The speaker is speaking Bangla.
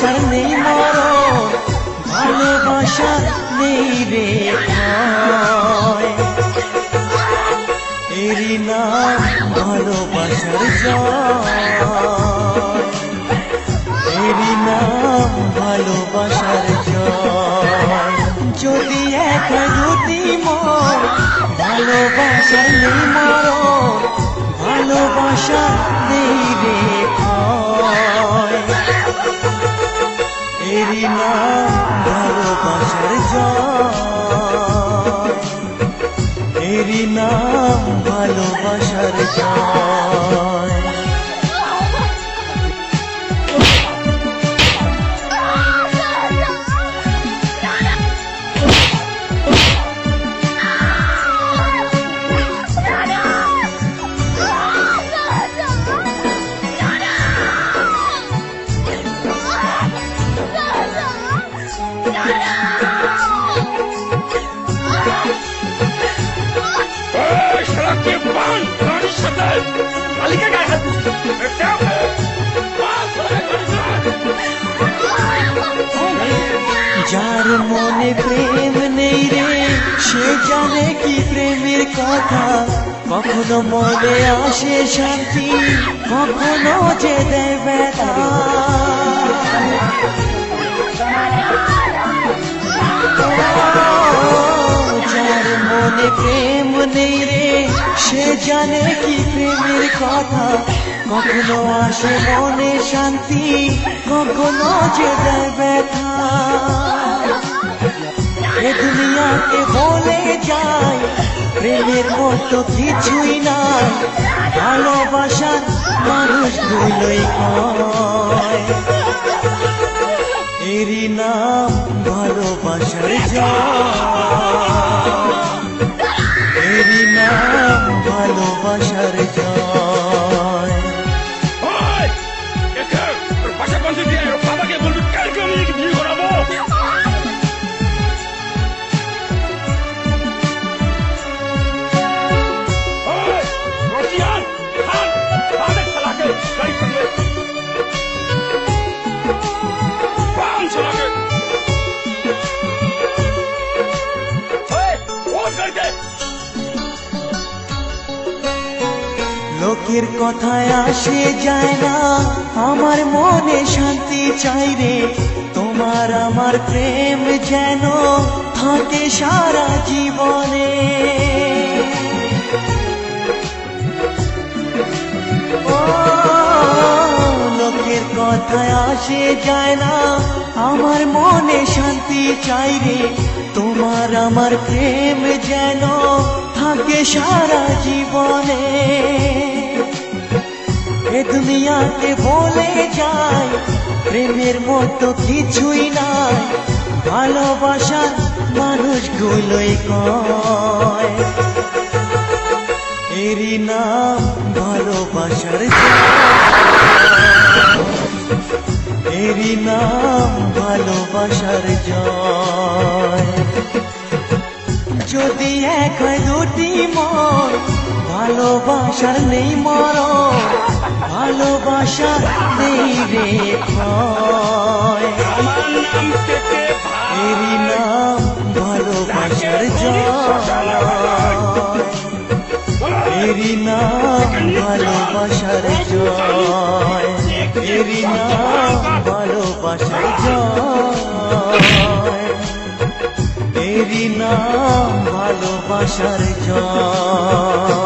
ভালোবাসার নেই মরণ, ভালোবাসার নেই রে ভয়। এরই নাম ভালোবাসার জয়, এরই নাম ভালোবাসার জয়। যদি এক দুটি মন, ভালোবাসার নেই মরণ, ভালোবাসা নেই রে ভয়। এরই নাম ভালোবাসার জয়, এরই নাম ভালোবাসার জয়। যার মনে প্রেম নেই রে, সে জানে কি প্রেমের কথা। কখনো মনে আসে শান্তি, কখনো যে দেয় ব্যথা। যার মনে প্রেম নেই রে, সে জানে কি প্রেমের কথা। কখনো আসে মনে শান্তি, কখনো যে দেয় ব্যথা। এ দুনিয়াকে বলে যায় প্রেমের মতো কিছুই নাই, ভালোবাসার মানুষগুলোই কয়। এরই নাম ভালোবাসার জয়, এরই নাম ভালোবাসার জয়। বাবাকে বলবি কালকে আমি বিয়ে করাবো। লোকের কথায় আসে যায় না, আমার মনে শান্তি চাই রে। তোমার আমার প্রেম যেন থাকে সারা জীবনে। ও লোকের কথায় আসে যায় না, আমার মনে শান্তি চাই রে। তোমার আমার প্রেম যেন থাকে সারা জীবনে। এ দুনিয়াকে বলে যায় প্রেমের মতো কিছুই নাই, ভালোবাসার মানুষগুলোই কয়। এরই নাম ভালোবাসার জয়, এরই নাম ভালোবাসার জয়। যদি এক হয় দুটি মন, ভালোবাসার নেই মরণ, ভালোবাসা নেই রে ভয়। এরই নাম ভালোবাসার জয়, এরই নাম ভালোবাসার জয়, এরই নাম ভালোবাসার জয়, এরই নাম ভালোবাসার জয়।